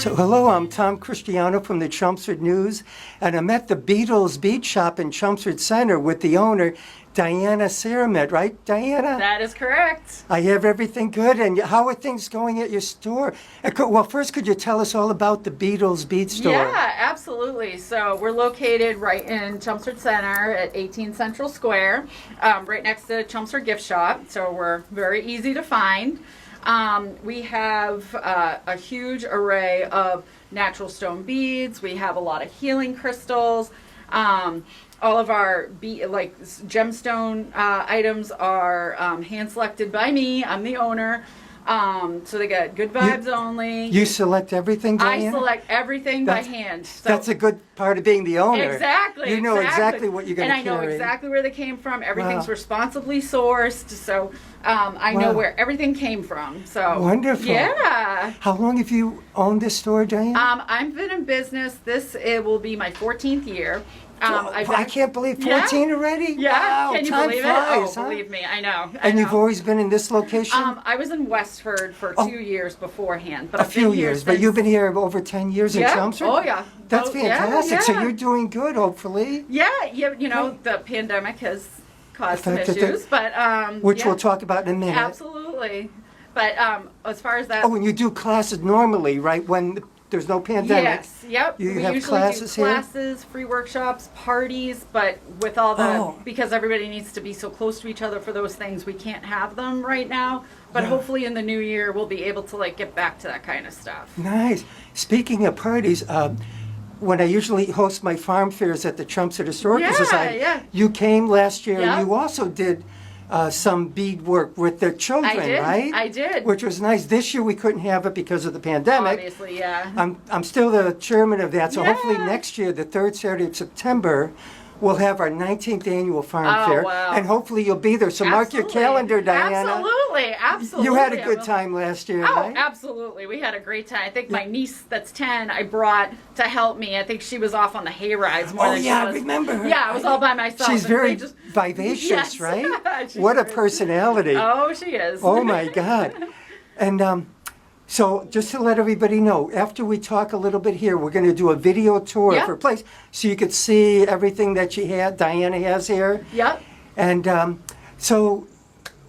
So hello, I'm Tom Christiano from the Chelmsford News, and I'm at the Beadles Bead Shop in Chelmsford Center with the owner, Diana Seremet, right, Diana? That is correct. I have everything good, and how are things going at your store? Well, first, could you tell us all about the Beadles Bead Store? Yeah, absolutely. So we're located right in Chelmsford Center at 18 Central Square, right next to Chelmsford Gift Shop, so we're very easy to find. We have a huge array of natural stone beads. We have a lot of healing crystals. All of our gemstone items are hand selected by me. I'm the owner. So they get good vibes only. You select everything, Diana? I select everything by hand. So that's a good part of being the owner. Exactly. You know exactly what you're going to carry. And I know exactly where they came from. Everything's responsibly sourced. So I know where everything came from. So wonderful. Yeah. How long have you owned this store, Diana? I've been in business. It will be my 14th year. I can't believe 14 already? Yeah, wow, can you time believe flies, it? Oh, believe me, I know. And you've always been in this location? I was in Westford for 2 years beforehand. But a few years, but you've been here over 10 years in Chelmsford? Oh, yeah. That's fantastic. Yeah. So you're doing good, hopefully. Yeah, you know, the pandemic has caused some issues, but... which we'll talk about in a minute. Absolutely. But as far as that... Oh, and you do classes normally, right, when there's no pandemic? Yes, yep. You we have usually classes do here? classes, free workshops, parties, but with all the... Because everybody needs to be so close to each other for those things, we can't have them right now. But hopefully in the new year, we'll be able to get back to that kind of stuff. Nice. Speaking of parties, when I usually host my farm fairs at the Chelmsford Historical Society, you came last year and you also did some bead work with the children, right? I did. Which was nice. This year we couldn't have it because of the pandemic. Obviously, yeah. I'm still the chairman of that, so hopefully next year, the third Saturday of September, we'll have our 19th annual farm fair, and hopefully you'll be there. So mark your calendar, Diana. Absolutely. You had a good time last year, right? Absolutely. We had a great time. I think my niece, that's 10, I brought to help me. I think she was off on the hay rides more than she was. I remember her. Yeah, I was all by myself. She's very vivacious, right? What a personality. Oh, she is. Oh, my God. And so just to let everybody know, after we talk a little bit here, we're going to do a video tour of her place so you could see everything that Diana has here. Yep. And so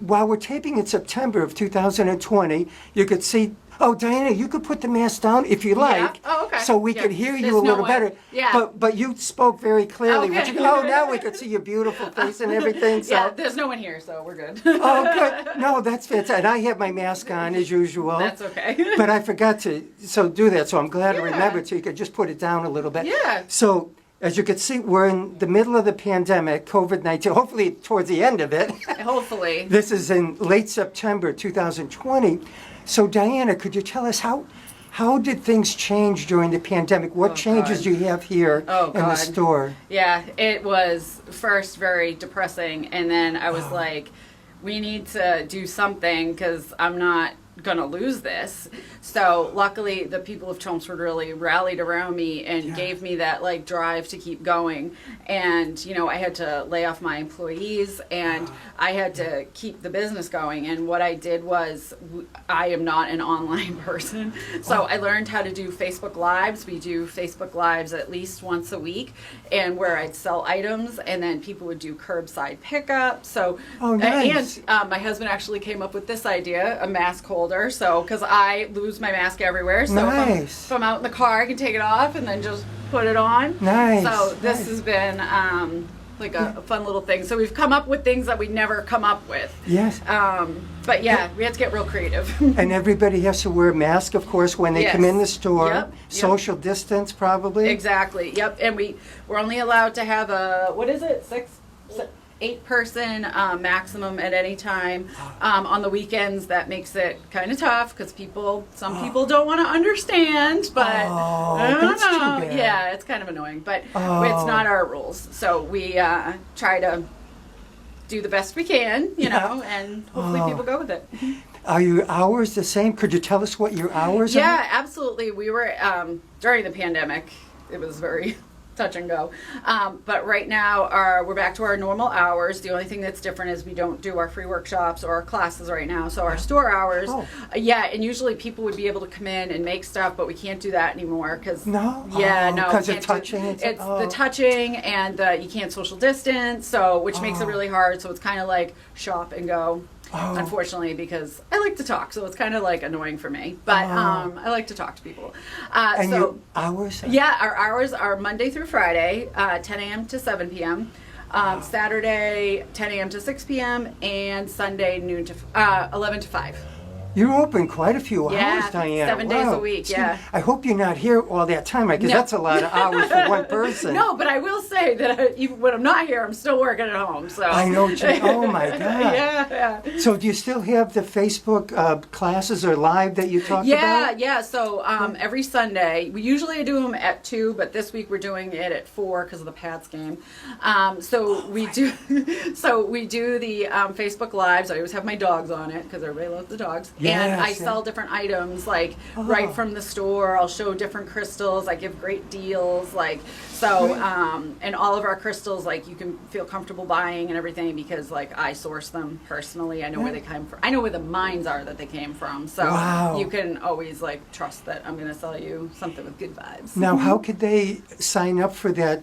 while we're taping in September of 2020, you could see, Diana, you could put the mask down if you like. Oh, okay. So we could hear you a little better. Yeah. But you spoke very clearly. Okay. Now we could see your beautiful face and everything. So. Yeah, there's no one here, so we're good. Oh, good. No, that's fantastic. And I have my mask on as usual. That's okay. But I forgot to do that, so I'm glad I remembered, so you could just put it down a little bit. Yeah. So, as you can see, we're in the middle of the pandemic, COVID-19, hopefully towards the end of it. Hopefully. This is in late September 2020. So, Diana, could you tell us how did things change during the pandemic? What changes do you have here in the store? Yeah, it was first very depressing, and then I was like, we need to do something because I'm not going to lose this. So luckily the people of Chelmsford really rallied around me and gave me that drive to keep going. And I had to lay off my employees and I had to keep the business going. And what I did was, I am not an online person, so I learned how to do Facebook Lives. We do Facebook Lives at least once a week, and where I'd sell items and then people would do curbside pickup. So nice. And my husband actually came up with this idea, a mask holder. So because I lose my mask everywhere, so if I'm out in the car, I can take it off and then just put it on. Nice. So this has been a fun little thing. So we've come up with things that we never come up with. Yes. But we had to get real creative. And everybody has to wear a mask, of course, when they come in the store. Yep. Social distance, probably. Exactly. Yep. And we're only allowed to have a 8-person maximum at any time. On the weekends, that makes it kind of tough because some people don't want to understand, but I don't know. Too bad. Yeah, it's kind of annoying, but it's not our rules. So we try to do the best we can, and hopefully people go with it. Are your hours the same? Could you tell us what your hours are? Yeah, absolutely. We were, during the pandemic, it was very touch and go. But right now, we're back to our normal hours. The only thing that's different is we don't do our free workshops or our classes right now. So our store hours, and usually people would be able to come in and make stuff, but we can't do that anymore because because of touching. It's the touching and you can't social distance, which makes it really hard. So it's kind of like shop and go. Unfortunately, because I like to talk, so it's kind of like annoying for me. But I like to talk to people. And your hours? Yeah, our hours are Monday through Friday, 10 a.m. to 7 p.m. Saturday, 10 a.m. to 6 p.m. and Sunday, noon to 11 to 5. You're open quite a few hours, Diana. 7 days a week, I hope you're not here all that time, because that's a lot of hours for one person. No, but I will say that even when I'm not here, I'm still working at home. So I know what you mean. Oh, my God. Yeah. So do you still have the Facebook classes or live that you talked about? Yeah. So every Sunday, we usually do them at 2, but this week we're doing it at 4 because of the Pats game. We do the Facebook Lives. I always have my dogs on it because everybody loves the dogs. And I sell different items, like right from the store. I'll show different crystals. I give great deals, and all of our crystals, like you can feel comfortable buying and everything because, like, I source them personally. I know where they come from. I know where the mines are that they came from. So you can always trust that I'm going to sell you something with good vibes. Now, how could they sign up for that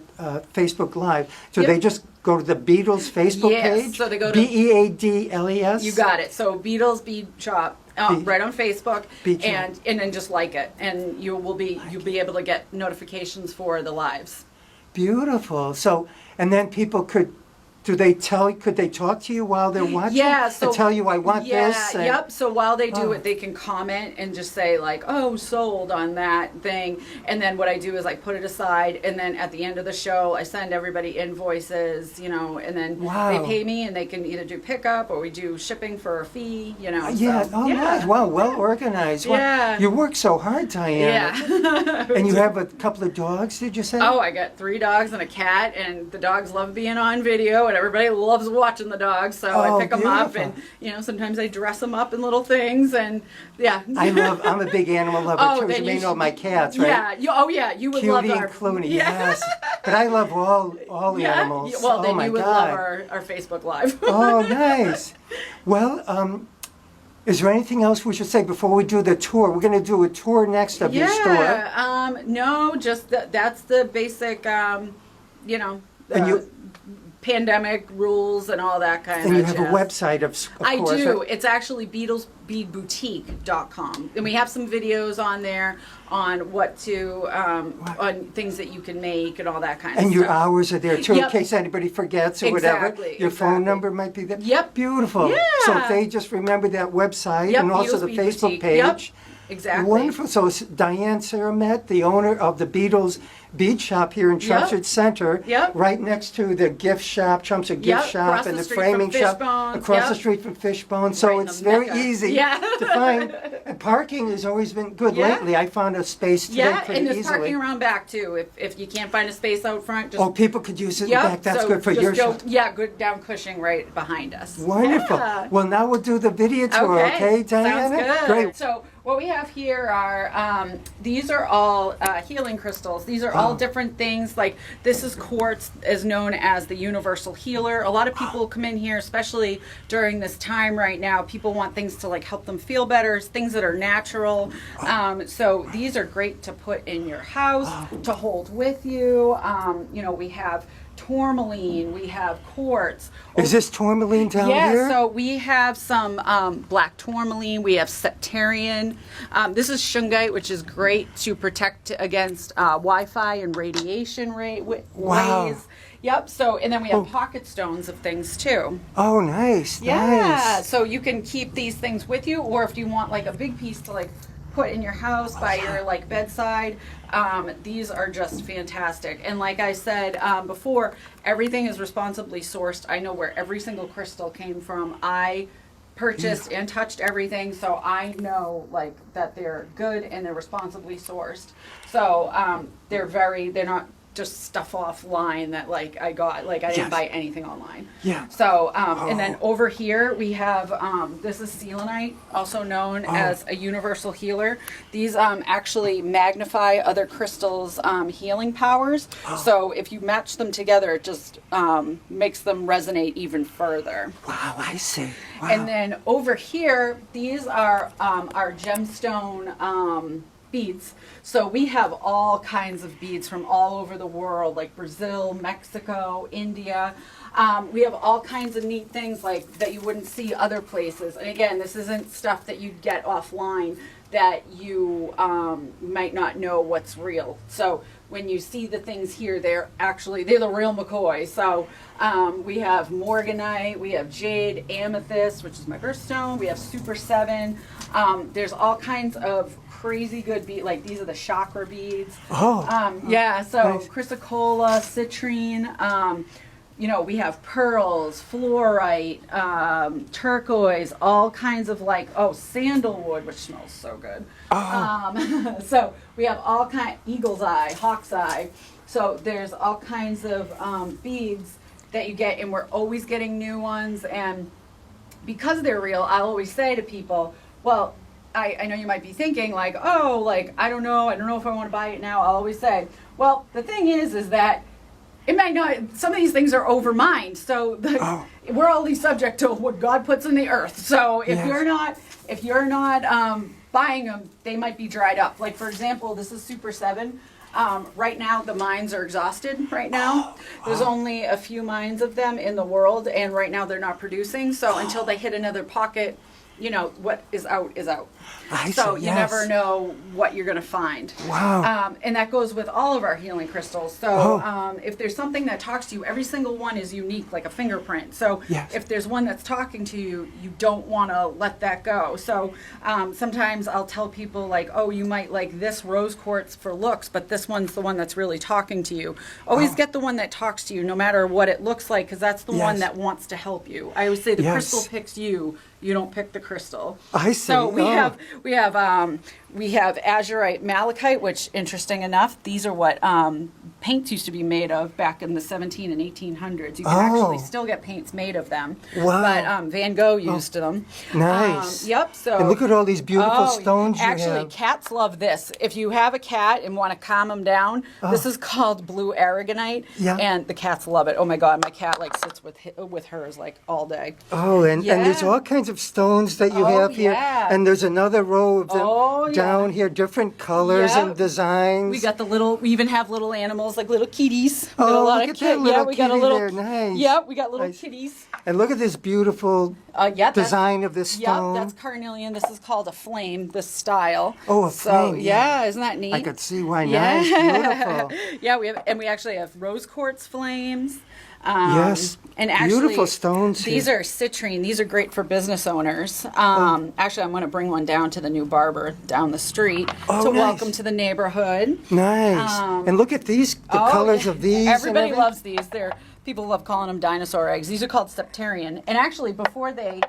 Facebook Live? So they just go to the Beadles Facebook page? So they go to Beadles. You got it. So Beadles Bead Shop. Right on Facebook, and then just like it, and you'll be able to get notifications for the lives. Beautiful. So, and then people could they talk to you while they're watching? Yeah. So and tell you, I want this. Yep. So while they do it, they can comment and just say like, "Oh, sold on that thing." And then what I do is I put it aside, and then at the end of the show, I send everybody invoices, and then they pay me, and they can either do pickup or we do shipping for a fee, Nice. Yeah. Wow. Well organized. Yeah. You work so hard, Diana. Yeah. And you have a couple of dogs, did you say? Oh, I got 3 dogs and a cat, and the dogs love being on video. And everybody loves watching the dogs, so I pick them up, and sometimes I dress them up in little things, and I'm a big animal lover too. You may know my cats, right? Yeah. You would love our Clooney, yes. But I love all animals. Well, then you would love our Facebook Live. Oh, nice. Well, is there anything else we should say before we do the tour? We're going to do a tour next of your store. No, just that's the basic, pandemic rules and all that kind of And you have jazz. a website, of I course. do. It's actually BeadlesBeadBoutique.com. And we have some videos on there on what to, on things that you can make and all that kind of stuff. And your hours are there too, in case anybody forgets or whatever. Your phone number might be there. Yep. Beautiful. Yeah. So if they just remember that website and also the Beadles Facebook Bead page. Yep. Exactly. Wonderful. So it's Diana Seremet, the owner of the Beadles Bead Shop here in Chelmsford Center, right next to the gift shop, Chelmsford Gift Shop, and the framing shop across the street from Fishbone. So it's very easy to find. And parking has always been good lately. I found a space today pretty and there's easily. parking around back too. If you can't find a space out front, just people could use it in back. That's good for your shop. Good down Cushing right behind us. Wonderful. Yeah. Well, now we'll do the video tour, okay, Diana? Sounds good. Great. So what we have here are, these are all healing crystals. These are all different things. Like this is quartz, is known as the universal healer. A lot of people come in here, especially during this time right now. People want things to help them feel better, things that are natural. So these are great to put in your house, to hold with you. We have tourmaline, we have quartz. Is this tourmaline down here? Yeah, so we have some black tourmaline, we have septarian. This is shungite, which is great to protect against Wi-Fi and radiation rays. Yep, so, and then we have pocket stones of things too. Oh, nice, nice. So you can keep these things with you, or if you want a big piece to put in your house by your bedside. These are just fantastic. And like I said before, everything is responsibly sourced. I know where every single crystal came from. I purchased and touched everything, so I know that they're good and they're responsibly sourced. So they're not just stuff offline that like I got. Like I didn't buy anything online. Yeah. So and then over here we have this is selenite, also known as a universal healer. These actually magnify other crystals' healing powers. So if you match them together, it just makes them resonate even further. Wow, I see. Wow. And then over here, these are our gemstone beads. So we have all kinds of beads from all over the world, like Brazil, Mexico, India. We have all kinds of neat things like that you wouldn't see other places. And again, this isn't stuff that you'd get offline that you might not know what's real. So when you see the things here, they're the real McCoy. So we have morganite, we have jade, amethyst, which is my birthstone. We have super 7. There's all kinds of crazy good beads, like these are the chakra beads. So nice. Chrysocolla, citrine, we have pearls, fluorite, turquoise, all kinds of sandalwood, which smells so good. So we have all eagle's eye, hawk's eye. So there's all kinds of like that you get, and we're always getting new ones. And because they're real, I'll always say to people, well, I know you might be thinking I don't know if I want to buy it now. I'll always say, well, the thing is that it might not, some of these things are overmined. So we're only subject to what God puts in the earth. So if you're not buying them, they might be dried up. Like for example, this is Super 7. Right now the mines are exhausted right now. There's only a few mines of them in the world, and right now they're not producing. So until they hit another pocket, what is out is out. So you never know what you're going to find. Wow. And that goes with all of our healing crystals. So if there's something that talks to you, every single one is unique, like a fingerprint. So if there's one that's talking to you, you don't want to let that go. So sometimes I'll tell people you might like this rose quartz for looks, but this one's the one that's really talking to you. Always get the one that talks to you, no matter what it looks like, because that's the one that wants to help you. I always say the crystal picks you. You don't pick the crystal. I see. So we have Azurite Malachite, which, interesting enough, these are what paints used to be made of back in the 17 and 1800s. You can actually still get paints made of them. Wow. But Van Gogh used them. Nice. Yep. So and look at all these beautiful stones you actually, have. cats love this. If you have a cat and want to calm them down, this is called blue aragonite, and the cats love it. Oh my God, my cat sits with hers all day. Oh, and there's all kinds of stones that you have here, and there's another row of them down here, different colors and designs. We got we even have little animals like little kitties. We got a lot of little we got a little. There. Nice. Yep, we got little kitties. And look at this beautiful design of this stone. Yep, that's carnelian. This is called a flame. This style. Oh, a flame. Yeah, isn't that neat? I could see why. Nice, beautiful. Yeah, we actually have rose quartz flames. Yes, and actually, beautiful stones. These are citrine. These are great for business owners. Actually, I'm going to bring one down to the new barber down the street to welcome to the neighborhood. Nice. And look at these, the colors of these. Everybody loves these. People love calling them dinosaur eggs. These are called septarian. And actually, before they're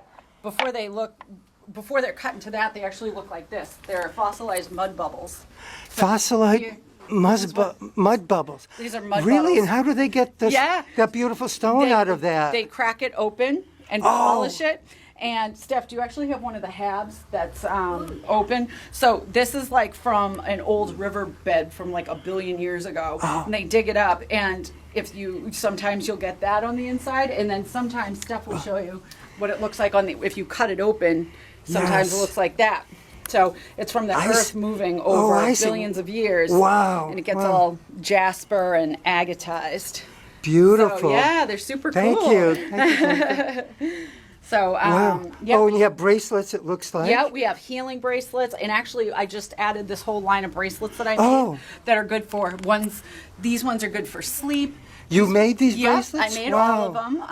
cut into that, they actually look like this. They're fossilized mud bubbles. Fossilized mud bubbles. These are mud bubbles. Really? And how do they get that beautiful stone out of that? They crack it open and polish it. And Steph, do you actually have one of the halves that's open? So this is from an old riverbed from a billion years ago. And they dig it up, and sometimes you'll get that on the inside, and then sometimes Steph will show you what it looks like if you cut it open. Sometimes it looks like that. So it's from the earth moving over billions of years. Wow. And it gets all jasper and agatized. Beautiful. So, yeah, they're super cool. Thank you. So, wow. Oh, and you have bracelets, it looks like. Yeah, we have healing bracelets. And actually, I just added this whole line of bracelets that I made that are good for these ones are good for sleep. You made these bracelets? I made all of them.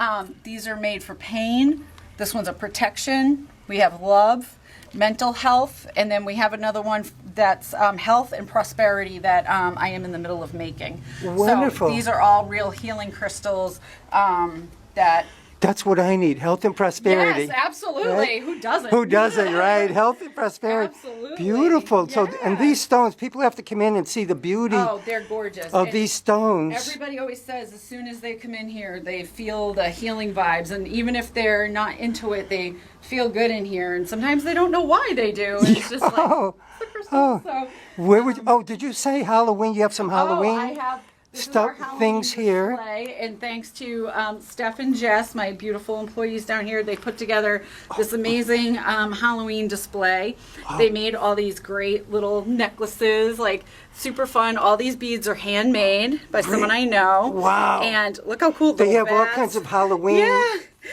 These are made for pain. This one's a protection. We have love, mental health, and then we have another one that's health and prosperity that I am in the middle of making. Wonderful. So these are all real healing crystals that That's what I need, health and prosperity. Yes, absolutely. Right? Who doesn't? Who doesn't, right? Health and prosperity. Absolutely. Beautiful. Yeah. So, and these stones, people have to come in and see the beauty They're gorgeous. of And these stones. everybody always says as soon as they come in here, they feel the healing vibes. And even if they're not into it, they feel good in here. And sometimes they don't know why they do. And it's just like, Oh, it's a crystal. So, Where would did you say Halloween? You have some Halloween? I have this stuff- is our Halloween things here. display, and thanks to Steph and Jess, my beautiful employees down here, they put together this amazing Halloween display. They made all these great little necklaces, like super fun. All these beads are handmade by someone I know. Wow. And look how cool They have all bats. kinds of Halloween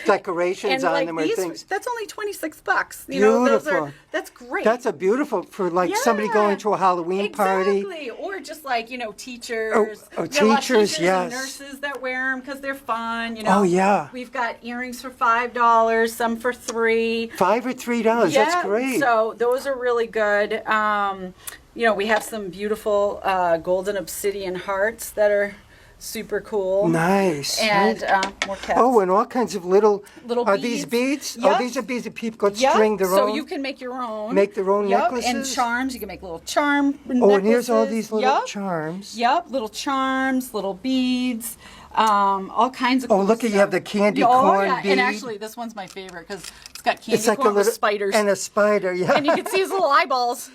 decorations And on like them or these, things. that's only $26. You know, Beautiful. that's great. That's a beautiful for like somebody going to a Halloween party. Exactly, or just like teachers. Oh, We have a lot of teachers, teachers yes. and nurses that wear them because they're fun. You know. Oh, yeah. We've got earrings for $5, some for $3. $5 or $3. That's great. So those are really good. We have some beautiful golden obsidian hearts that are super cool. Nice. And more cats. Oh, and all kinds of little are beads. these beads? Yep. Oh, these are beads that people could Yep, string their so own. you can make your own. Make their own Yep, necklaces? and charms. You can make little charm necklaces. Oh, and here's all these little Yep. charms. Yep, little charms, little beads, all kinds of. Oh, cool look at stuff. you have the candy corn bead. And actually, this one's my favorite because it's got candy It's like corn a little with spiders, and a spider. Yeah. and you can see his little eyeballs.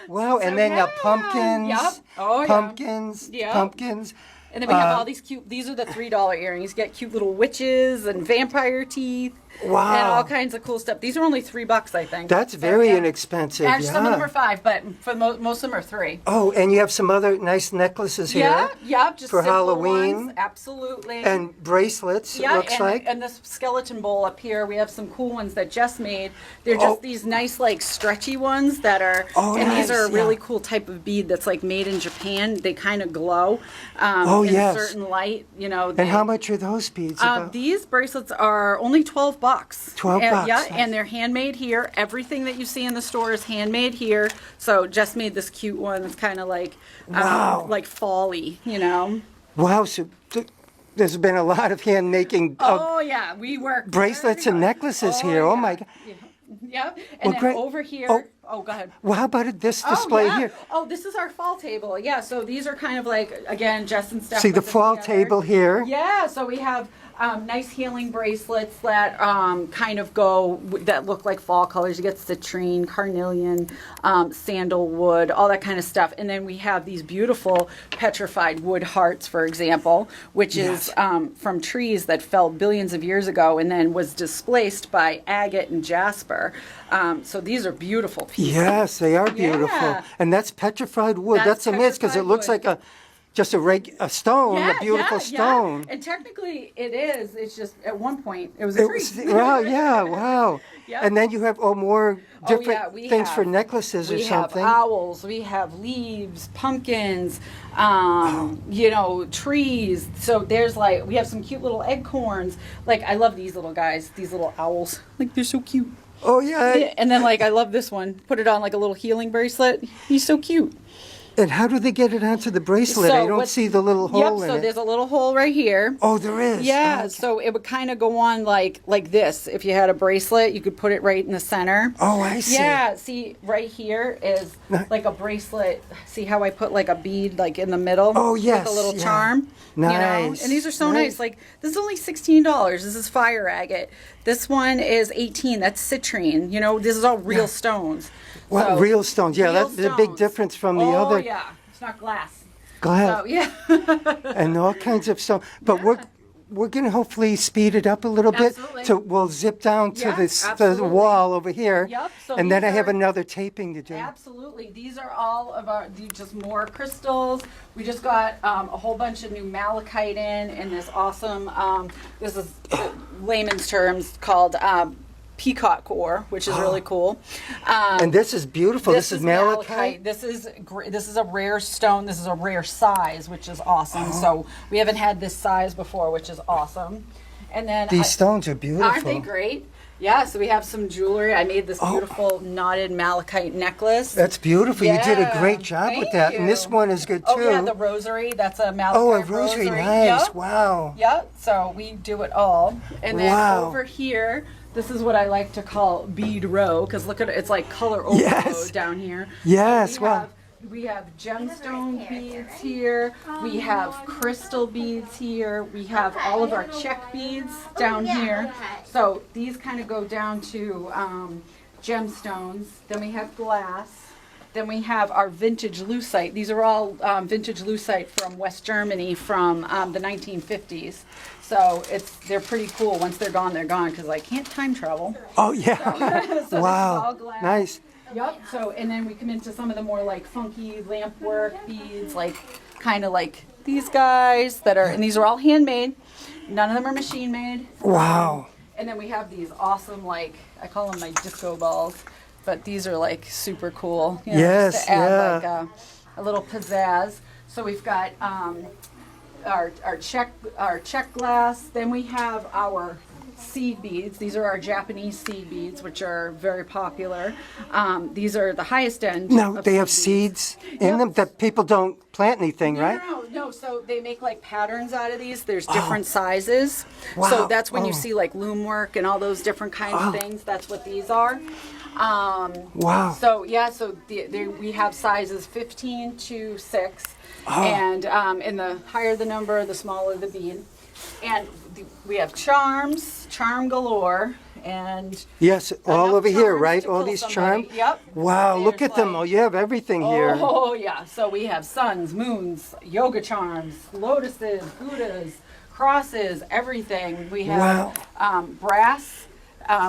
Wow. And then pumpkins. Yep. Oh, yeah. Pumpkins. Yep. Pumpkins. And then we have all these cute. These are the $3 earrings. You get cute little witches and vampire teeth. Wow. And all kinds of cool stuff. These are only $3, I think. That's very inexpensive. Actually, yeah. some of them are $5, but for most of them are $3. Oh, and you have some other nice necklaces here. Yeah, just for simple Halloween. ones. Absolutely. And bracelets, it looks like. And this skeleton bowl up here, we have some cool ones that Jess made. They're just these nice, like, stretchy ones that are, these are a really cool type of bead that's, like, made in Japan. They kind of glow in a certain light, And how much are those beads about? These bracelets are only $12. $12. Yeah, and they're handmade here. Everything that you see in the store is handmade here. So Jess made this cute one. It's kind of like, like fall-y, Wow, so there's been a lot of hand making we work bracelets and necklaces here. Oh my God. Yeah. And then great. over here, go ahead. Well, how about this display here? Oh, this is our fall table. Yeah, so these are kind of like, again, Jess and Steph. See the put them fall together. table here. Yeah, so we have nice healing bracelets that kind of that look like fall colors. You get citrine, carnelian, sandalwood, all that kind of stuff. And then we have these beautiful petrified wood hearts, for example, which is from trees that fell billions of years ago and then was displaced by agate and jasper. So these are beautiful pieces. Yes, they are beautiful. Yeah. And that's petrified wood. That's amazing because it looks like just a stone, a beautiful stone. And technically it is. It's just at one point it was a tree. Wow. Yep. And then you have more different things for necklaces or something. We have owls, we have leaves, pumpkins, trees. So there's we have some cute little acorns. Like, I love these little guys, these little owls. Like, they're so cute. Oh, yeah. And then, I love this one. Put it on like a little healing bracelet. He's so cute. And how do they get it onto the bracelet? I don't see the little hole in it. So there's a little hole right here. Oh, there is? Yeah, okay. So it would kind of go on like this. If you had a bracelet, you could put it right in the center. Oh, I see. Yeah, see, right here is like a bracelet. See how I put like a bead like in the middle? Oh, yes. Like a little charm. Nice. And these are so nice. Like, this is only $16. This is fire agate. This one is $18. That's citrine. This is all real stones. Well, real stones. Yeah, real that's a big difference from the other. Oh, yeah. It's not glass. Glass. So, yeah. And all kinds of stuff. But we're going to hopefully speed it up a little bit. So we'll zip down to the wall over here. Yep. So and then I have another taping to do. Absolutely. These are all of just more crystals. We just got a whole bunch of new malachite in this awesome, this is layman's terms called peacock ore, which is really cool. And this is beautiful. This is malachite. This is a rare stone. This is a rare size, which is awesome. So we haven't had this size before, which is awesome. And then these stones are beautiful. Aren't they great? Yeah, so we have some jewelry. I made this beautiful knotted malachite necklace. That's beautiful. Yeah, you did a great job with that. And this one is good too. Oh yeah, the rosary. That's a malachite a rosary. Nice. Yep. Wow. Yep. So we do it all. And then over here, this is what I like to call bead row, because look at it, it's like color overload down here. Yes. So we have gemstone beads here. We have crystal beads here. We have all of our check beads down here. So these kind of go down to gemstones. Then we have glass. Then we have our vintage lucite. These are all vintage lucite from West Germany from the 1950s. So they're pretty cool. Once they're gone, because I can't time travel. Oh yeah! So wow, nice. Yep. So, and then we come into some of the more like funky lamp work beads, like kind of like these guys and these are all handmade. None of them are machine made. Wow. And then we have these awesome, like, I call them my disco balls, but these are like super cool. You know, yes. To add like a little pizzazz. So we've got our check glass. Then we have our seed beads. These are our Japanese seed beads, which are very popular. These are the highest end. Now, they have seeds in them that people don't plant anything, right? No. So they make like patterns out of these. There's different sizes. Wow. So that's when you see like loom work and all those different kinds of things. That's what these are. Wow. So yeah, we have sizes 15 to 6. And the higher the number, the smaller the bead. And we have charm galore, and yes, all over here, right? All these charms. Yep. Wow, look at them! Oh, you have everything here. Oh yeah. So we have suns, moons, yoga charms, lotuses, Buddhas, crosses, everything. We have brass.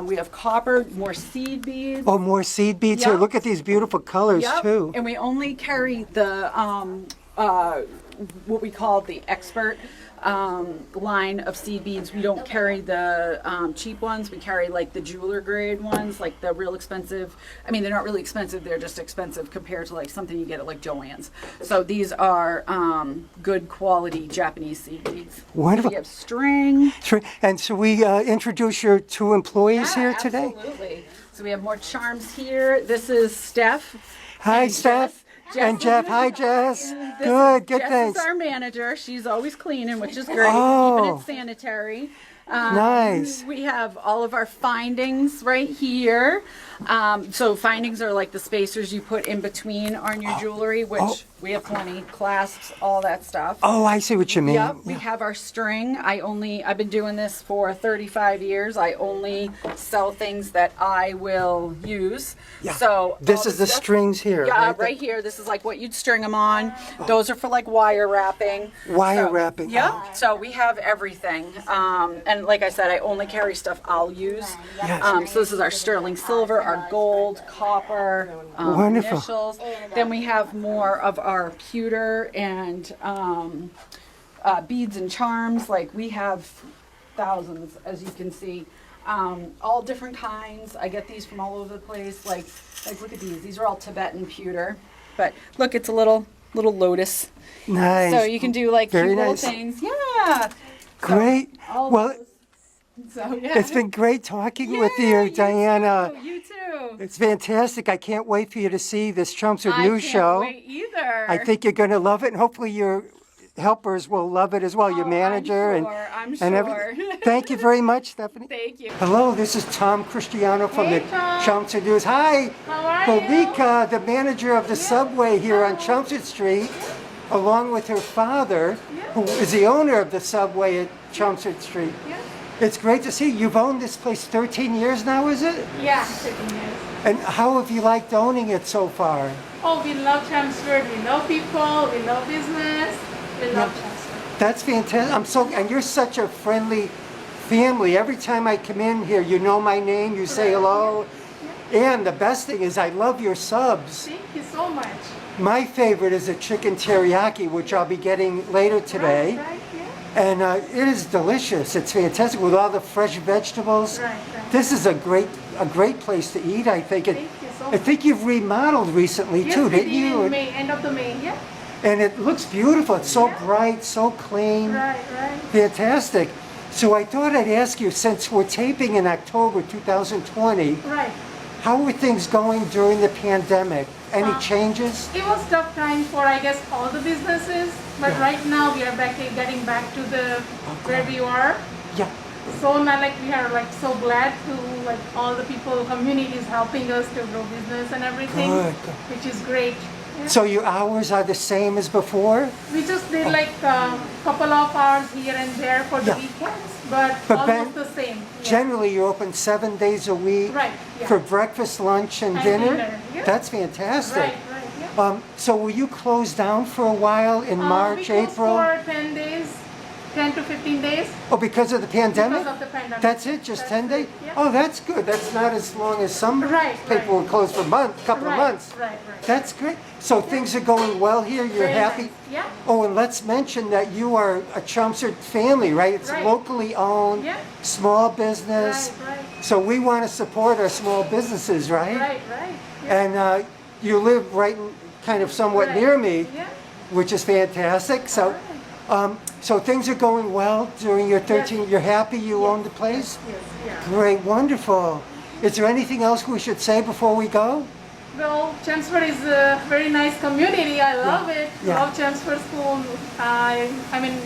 We have copper, more seed beads. Oh, more seed beads here. Look at these beautiful colors too. And we only carry the what we call the expert line of seed beads. We don't carry the cheap ones. We carry like the jeweler grade ones, like the real expensive. I mean, they're not really expensive. They're just expensive compared to like something you get at like Joann's. So these are good quality Japanese seed beads. Wonderful. We have string. And so we introduce your 2 employees here today? Absolutely. So we have more charms here. This is Steph. Hi, Steph. And Jeff. Hi, Jess. Good, Jess thanks. is our manager. She's always cleaning, which is great. Keeping it sanitary. Nice. We have all of our findings right here. So findings are like the spacers you put in between on your jewelry, which we have plenty, clasps, all that stuff. Oh, I see what you mean. Yep, we have our string. I've been doing this for 35 years. I only sell things that I will use. Yeah. So this is the strings here. Yeah, right here. This is like what you'd string them on. Those are for like wire wrapping. Wrapping. Yep. So we have everything. And like I said, I only carry stuff I'll use. Yes. So this is our sterling silver, our gold, copper, Wonderful. initials. Then we have more of our pewter and beads and charms. Like we have thousands, as you can see. All different kinds. I get these from all over the place. Like look at these. These are all Tibetan pewter. But look, it's a little lotus. Nice. So you can do like very cute little nice things. Yeah. Great. Well, so, yeah. It's been great talking with you, Diana. You too. It's fantastic. I can't wait for you to see this Chelmsford News Show. I can't wait either. I think you're going to love it, and hopefully your helpers will love it as well, your manager. I'm sure. Thank you very much, Stephanie. Thank you. Hello, this is Tom Christiano from the Chelmsford News. Hi, how are Polika, the manager of the Subway here on Chelmsford Street, along with her father, who is the owner of the Subway at Chelmsford Street. It's great to see you. You've owned this place 13 years now, is it? Yeah, 13 years. And how have you liked owning it so far? Oh, we love Chelmsford. We love people. We love business. We love Chelmsford. That's fantastic. And you're such a friendly family. Every time I come in here, you know my name. You say hello. And the best thing is I love your subs. Thank you so much. My favorite is a chicken teriyaki, which I'll be getting later today. Right, And it is delicious. It's fantastic with all the fresh vegetables. Right. This is a great place to eat, I think. Thank you so much. I think you've remodeled recently too, didn't you? In May, end of the May, yeah. And it looks beautiful. It's so bright, so clean. Right. Fantastic. So I thought I'd ask you, since we're taping in October 2020, Right. how were things going during the pandemic? Any changes? It was tough time for, I guess, all the businesses, but right now we are getting back to the where we were. Yeah. So now, like, we are like so glad to like all the people, communities helping us to grow business and everything, Good. which is great. Yeah. So your hours are the same as before? We just did like a couple of hours here and there for the Yeah. weekends, but Ben, almost the same. Yeah. generally you're open 7 days a week Right, yeah. for breakfast, lunch, and And dinner? dinner, yeah. That's fantastic. Right, yeah. So will you close down for a while in March, we closed April? for 10 days, 10 to 15 days. Oh, because of the pandemic? Because of the pandemic. That's it, just That's 10 days? it, yeah. Oh, that's good. That's not as long as some Right, people right. were closed for couple of Right, months. right. That's great. So things are going well here. You're Very happy. nice. Yeah. Oh, and let's mention that you are a Chelmsford family, right? It's Right. locally owned, Yeah. small business. Right. So we want to support our small businesses, right? Right. Yeah. And you live right kind of somewhat Right. near me, Yeah. which is fantastic. So, so things are going well during your 13. You're happy you own the place? Yes. Yeah. Great, wonderful. Is there anything else we should say before we go? Well, Chelmsford is a very nice community. I love it. Yeah. Love Chelmsford School. I mean,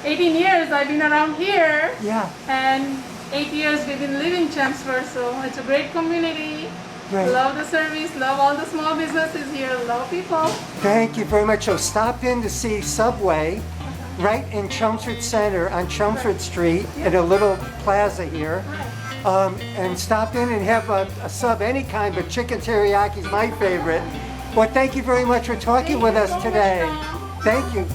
18 years I've been around here, Yeah, and 8 years we've been living Chelmsford. So it's a great community. great. Love the service. Love all the small businesses here. Love people. Thank you very much. So stop in to see Subway right in Chelmsford Center on Chelmsford Street in a little plaza here. And stop in and have a sub any kind, but chicken teriyaki is my favorite. Well, thank you very much for talking with us so much, today. Tom. Thank you.